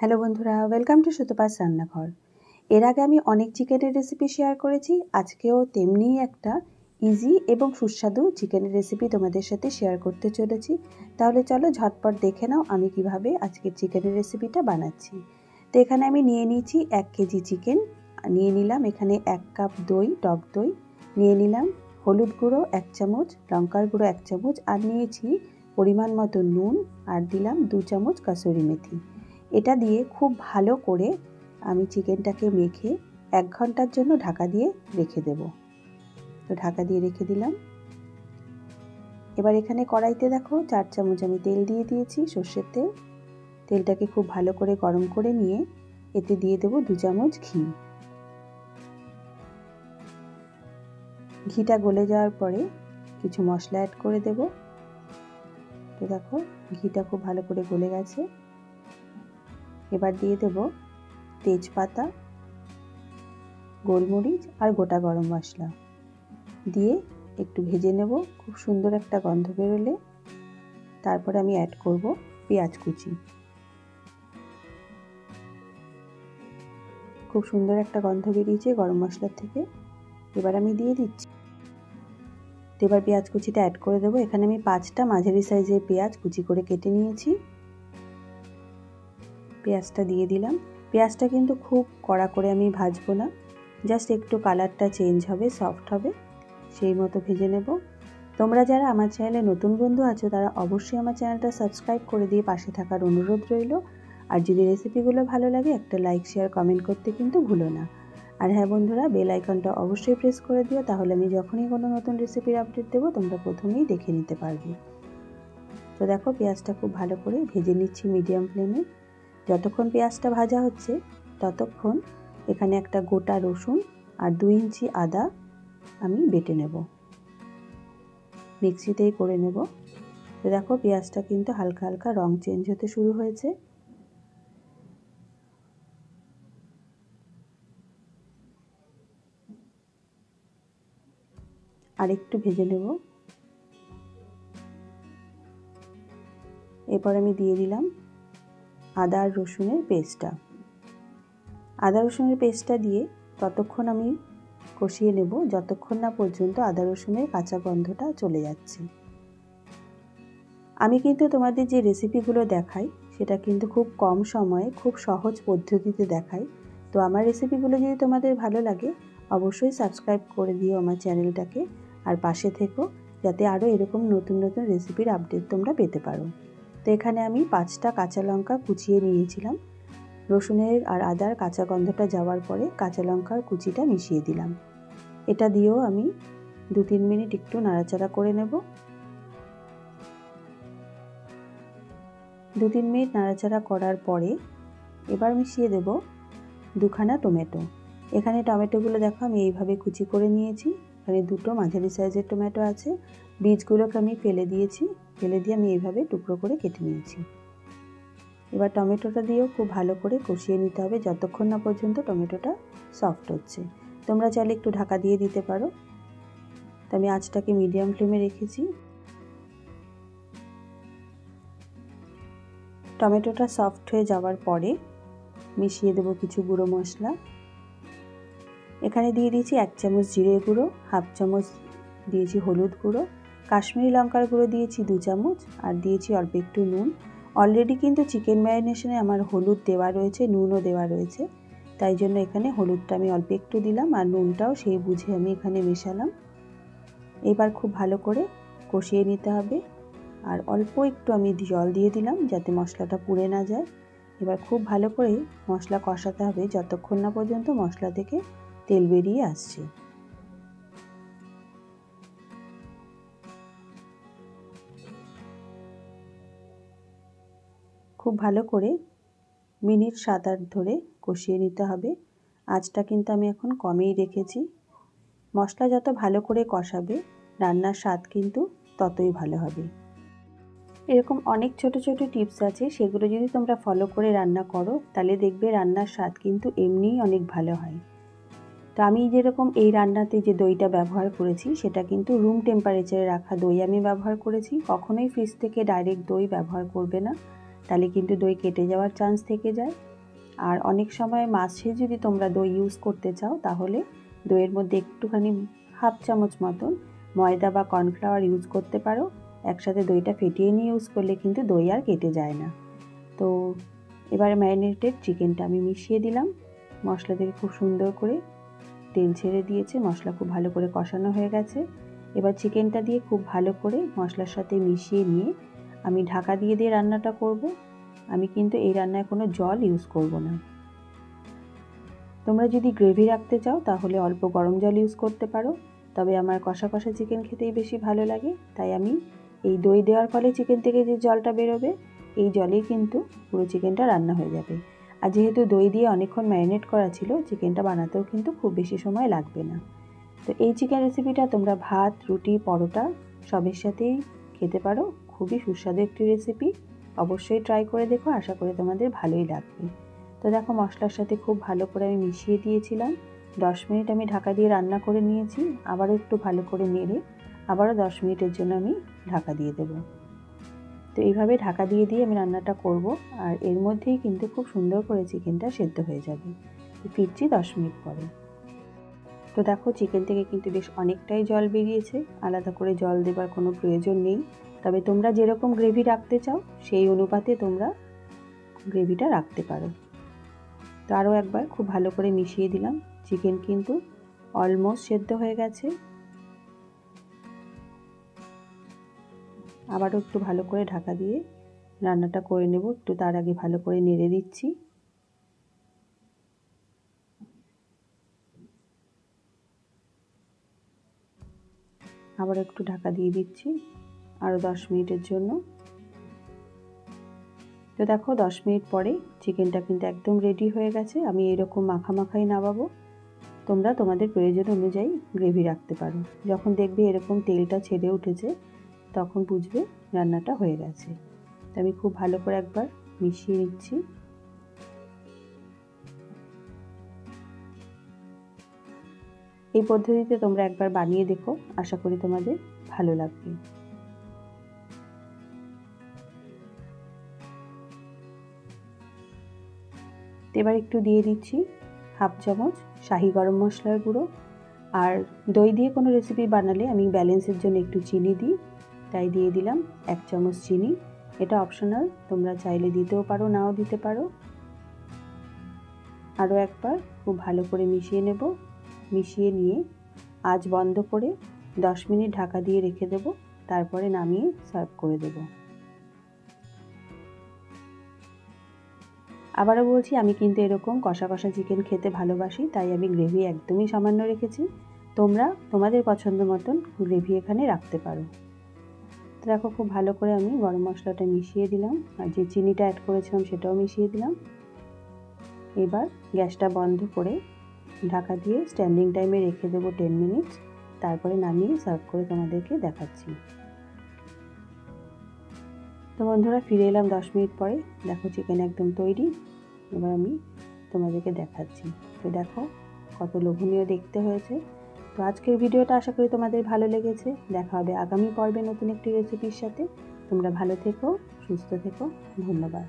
Hello বন্ধুরা, welcome to Sutapa's রান্নাঘর। এর আগে আমি অনেক চিকেনের রেসিপি শেয়ার করেছি। আজকেও তেমনিই একটা ইজি এবং সুস্বাদু চিকেনের রেসিপি তোমাদের সাথে শেয়ার করতে চলেছি। তাহলে চলো ঝটপট দেখে নাও আমি কিভাবে আজকের চিকেনের রেসিপিটা বানাচ্ছি। তো এখানে আমি নিয়ে নিয়েছি 1 কেজি চিকেন, নিয়ে নিলাম এখানে 1 কাপ দই, টক দই, নিয়ে নিলাম হলুদ গুঁড়ো 1 চামচ, লঙ্কার গুঁড়ো 1 চামচ, আর নিয়েছি পরিমাণ মতো নুন, আর দিলাম 2 চামচ কাসুরি মেথি। এটা দিয়ে খুব ভালো করে আমি চিকেনটাকে মেখে 1 ঘন্টার জন্য ঢাকা দিয়ে রেখে দেব। তো ঢাকা দিয়ে রেখে দিলাম। এবার এখানে কড়াইতে দেখো 4 চামচ আমি তেল দিয়ে দিয়েছি, সর্ষের তেল। তেলটাকে খুব ভালো করে গরম করে নিয়ে এতে দিয়ে দেব 2 চামচ ঘি। ঘিটা গলে যাওয়ার পরে কিছু মশলা অ্যাড করে দেব। তো দেখো ঘিটা খুব ভালো করে গলে গেছে। এবার দিয়ে দেব তেজপাতা, গোলমরিচ আর গোটা গরম মশলা দিয়ে একটু ভেজে নেব। খুব সুন্দর একটা গন্ধ বেরোলে তারপরে আমি অ্যাড করব পেঁয়াজ কুচি। খুব সুন্দর একটা গন্ধ বেরিয়েছে গরম মশলার থেকে। এবার আমি দিয়ে দিচ্ছি। এবার পেঁয়াজ কুচিটা অ্যাড করে দেবো। এখানে আমি 5টা মাঝারি সাইজের পেঁয়াজ কুচি করে কেটে নিয়েছি। পেঁয়াজটা দিয়ে দিলাম। পেঁয়াজটা কিন্তু খুব কড়া করে আমি ভাজবো না, জাস্ট একটু কালারটা চেঞ্জ হবে, সফট হবে, সেই মতো ভেজে নেব। তোমরা যারা আমার চ্যানেলে নতুন বন্ধু আছো তারা অবশ্যই আমার চ্যানেলটা সাবস্ক্রাইব করে দিয়ে পাশে থাকার অনুরোধ রইল। আর যদি রেসিপিগুলো ভালো লাগে একটা লাইক, শেয়ার, কমেন্ট করতে কিন্তু ভুলো না। আর হ্যাঁ বন্ধুরা, বেল আইকনটা অবশ্যই প্রেস করে দিও, তাহলে আমি যখনই কোনো নতুন রেসিপির আপডেট দেবো তোমরা প্রথমেই দেখে নিতে পারবে। তো দেখো পেঁয়াজটা খুব ভালো করে ভেজে নিচ্ছি মিডিয়াম ফ্লেমে। যতক্ষণ পেঁয়াজটা ভাজা হচ্ছে ততক্ষণ এখানে একটা গোটা রসুন আর 2 ইঞ্চি আদা আমি বেটে নেব, মিক্সিতেই করে নেব। তো দেখো পেঁয়াজটা কিন্তু হালকা হালকা রং চেঞ্জ হতে শুরু হয়েছে। আর একটু ভেজে নেব। এরপর আমি দিয়ে দিলাম আদা আর রসুনের পেস্টটা। আদা রসুনের পেস্টটা দিয়ে ততক্ষণ আমি কষিয়ে নেব যতক্ষণ না পর্যন্ত আদা রসুনের কাঁচা গন্ধটা চলে যাচ্ছে। আমি কিন্তু তোমাদের যে রেসিপিগুলো দেখাই সেটা কিন্তু খুব কম সময়ে খুব সহজ পদ্ধতিতে দেখাই। তো আমার রেসিপিগুলো যদি তোমাদের ভালো লাগে অবশ্যই সাবস্ক্রাইব করে দিও আমার চ্যানেলটাকে, আর পাশে থেকো যাতে আরও এরকম নতুন নতুন রেসিপির আপডেট তোমরা পেতে পারো। তো এখানে আমি 5টা কাঁচা লঙ্কা কুচিয়ে নিয়েছিলাম। রসুনের আর আদার কাঁচা গন্ধটা যাওয়ার পরে কাঁচা লঙ্কার কুচিটা মিশিয়ে দিলাম। এটা দিয়েও আমি 2-3 মিনিট একটু নাড়াচাড়া করে নেব। 2-3 মিনিট নাড়াচাড়া করার পরে এবার মিশিয়ে দেব 2খানা টমেটো। এখানে টমেটোগুলো দেখো আমি এইভাবে কুচি করে নিয়েছি। এখানে 2টো মাঝারি সাইজের টমেটো আছে, বীজগুলোকে আমি ফেলে দিয়েছি, ফেলে দিয়ে আমি এইভাবে টুকরো করে কেটে নিয়েছি। এবার টমেটোটা দিয়েও খুব ভালো করে কষিয়ে নিতে হবে যতক্ষণ না পর্যন্ত টমেটোটা সফট হচ্ছে। তোমরা চাইলে একটু ঢাকা দিয়ে দিতে পারো। তো আমি আঁচটাকে মিডিয়াম ফ্লেমে রেখেছি। টমেটোটা সফট হয়ে যাওয়ার পরে মিশিয়ে দেব কিছু গুঁড়ো মশলা। এখানে দিয়ে দিয়েছি 1 চামচ জিরে গুঁড়ো, 1/2 চামচ দিয়েছি হলুদ গুঁড়ো, কাশ্মীরি লঙ্কার গুঁড়ো দিয়েছি 2 চামচ, আর দিয়েছি অল্প একটু নুন। অলরেডি কিন্তু চিকেন ম্যারিনেশনে আমার হলুদ দেওয়া রয়েছে, নুনও দেওয়া রয়েছে, তাই জন্য এখানে হলুদটা আমি অল্প একটু দিলাম আর নুনটাও সেই বুঝে আমি এখানে মেশালাম। এবার খুব ভালো করে কষিয়ে নিতে হবে। আর অল্প একটু আমি জল দিয়ে দিলাম যাতে মশলাটা পুড়ে না যায়। এবার খুব ভালো করে মশলা কষাতে হবে যতক্ষণ না পর্যন্ত মশলা থেকে তেল বেরিয়ে আসছে। খুব ভালো করে মিনিট 7-8 ধরে কষিয়ে নিতে হবে। আঁচটা কিন্তু আমি এখন কমেই রেখেছি। মশলা যত ভালো করে কষাবে রান্নার স্বাদ কিন্তু ততই ভালো হবে। এরকম অনেক ছোট ছোট টিপস আছে, সেগুলো যদি তোমরা ফলো করে রান্না করো তাহলে দেখবে রান্নার স্বাদ কিন্তু এমনিই অনেক ভালো হয়। তো আমি যেরকম এই রান্নাতে যে দইটা ব্যবহার করেছি সেটা কিন্তু রুম টেম্পারেচারে রাখা দই আমি ব্যবহার করেছি। কখনোই ফ্রিজ থেকে ডাইরেক্ট দই ব্যবহার করবে না, তাহলে কিন্তু দই কেটে যাওয়ার চান্স থেকে যায়। আর অনেক সময় মাছে যদি তোমরা দই ইউজ করতে চাও তাহলে দইয়ের মধ্যে একটুখানি হাফ চামচ মতন ময়দা বা কর্নফ্লাওয়ার ইউজ করতে পারো। একসাথে দইটা ফেটিয়ে নিয়ে ইউজ করলে কিন্তু দই আর কেটে যায় না। তো এবারে ম্যারিনেটেড চিকেনটা আমি মিশিয়ে দিলাম। মশলা থেকে খুব সুন্দর করে তেল ছেড়ে দিয়েছে, মশলা খুব ভালো করে কষানো হয়ে গেছে। এবার চিকেনটা দিয়ে খুব ভালো করে মশলার সাথে মিশিয়ে নিয়ে আমি ঢাকা দিয়ে দিয়ে রান্নাটা করব। আমি কিন্তু এই রান্নায় কোনো জল ইউজ করব না। তোমরা যদি গ্রেভি রাখতে চাও তাহলে অল্প গরম জল ইউজ করতে পারো, তবে আমার কষা কষা চিকেন খেতেই বেশি ভালো লাগে, তাই আমি এই দই দেওয়ার ফলে চিকেন থেকে যে জলটা বেরোবে এই জলেই কিন্তু পুরো চিকেনটা রান্না হয়ে যাবে। আর যেহেতু দই দিয়ে অনেকক্ষণ ম্যারিনেট করা ছিল, চিকেনটা বানাতেও কিন্তু খুব বেশি সময় লাগবে না। তো এই চিকেন রেসিপিটা তোমরা ভাত, রুটি, পরোটা সবের সাথেই খেতে পারো। খুবই সুস্বাদু একটি রেসিপি, অবশ্যই ট্রাই করে দেখো, আশা করি তোমাদের ভালোই লাগবে। তো দেখো মশলার সাথে খুব ভালো করে আমি মিশিয়ে দিয়েছিলাম। 10 মিনিট আমি ঢাকা দিয়ে রান্না করে নিয়েছি। আবারও একটু ভালো করে নেড়ে আবারও 10 মিনিটের জন্য আমি ঢাকা দিয়ে দেবো। তো এইভাবে ঢাকা দিয়ে দিয়ে আমি রান্নাটা করব, আর এর মধ্যেই কিন্তু খুব সুন্দর করে চিকেনটা সেদ্ধ হয়ে যাবে। ফিরছি 10 মিনিট পরে। তো দেখো চিকেন থেকে কিন্তু বেশ অনেকটাই জল বেরিয়েছে, আলাদা করে জল দেবার কোনো প্রয়োজন নেই। তবে তোমরা যেরকম গ্রেভি রাখতে চাও সেই অনুপাতে তোমরা গ্রেভিটা রাখতে পারো। তো আরও একবার খুব ভালো করে মিশিয়ে দিলাম। চিকেন কিন্তু অলমোস্ট সেদ্ধ হয়ে গেছে। আবারও একটু ভালো করে ঢাকা দিয়ে রান্নাটা করে নেব। একটু তার আগে ভালো করে নেড়ে দিচ্ছি। আবার একটু ঢাকা দিয়ে দিচ্ছি আরও 10 মিনিটের জন্য। তো দেখো 10 মিনিট পরে চিকেনটা কিন্তু একদম রেডি হয়ে গেছে। আমি এরকম মাখা মাখাই নামাবো। তোমরা তোমাদের প্রয়োজন অনুযায়ী গ্রেভি রাখতে পারো। যখন দেখবে এরকম তেলটা ছেড়ে উঠেছে তখন বুঝবে রান্নাটা হয়ে গেছে। তো আমি খুব ভালো করে একবার মিশিয়ে নিচ্ছি। এই পদ্ধতিতে তোমরা একবার বানিয়ে দেখো, আশা করি তোমাদের ভালো লাগবে। এবার একটু দিয়ে দিচ্ছি হাফ চামচ শাহি গরম মশলার গুঁড়ো। আর দই দিয়ে কোনো রেসিপি বানালে আমি ব্যালেন্সের জন্য একটু চিনি দিই, তাই দিয়ে দিলাম 1 চামচ চিনি। এটা অপশনাল, তোমরা চাইলে দিতেও পারো, নাও দিতে পারো। আরও একবার খুব ভালো করে মিশিয়ে নেব। মিশিয়ে নিয়ে আঁচ বন্ধ করে 10 মিনিট ঢাকা দিয়ে রেখে দেব, তারপরে নামিয়ে সার্ভ করে দেব। আবারও বলছি, আমি কিন্তু এরকম কষা কষা চিকেন খেতে ভালোবাসি, তাই আমি গ্রেভি একদমই সামান্য রেখেছি। তোমরা তোমাদের পছন্দ মতন গ্রেভি এখানে রাখতে পারো। তো দেখো খুব ভালো করে আমি গরম মশলাটা মিশিয়ে দিলাম, আর যে চিনিটা অ্যাড করেছিলাম সেটাও মিশিয়ে দিলাম। এবার গ্যাসটা বন্ধ করে ঢাকা দিয়ে স্ট্যান্ডিং টাইমে রেখে দেবো 10 মিনিটস, তারপরে নামিয়ে সার্ভ করে তোমাদেরকে দেখাচ্ছি। তো বন্ধুরা ফিরে এলাম 10 মিনিট পরে। দেখো চিকেন একদম তৈরি। এবার আমি তোমাদেরকে দেখাচ্ছি। তো দেখো কত লোভনীয় দেখতে হয়েছে। তো আজকের ভিডিওটা আশা করি তোমাদের ভালো লেগেছে। দেখা হবে আগামী পর্বে নতুন একটি রেসিপির সাথে। তোমরা ভালো থেকো, সুস্থ থেকো। ধন্যবাদ।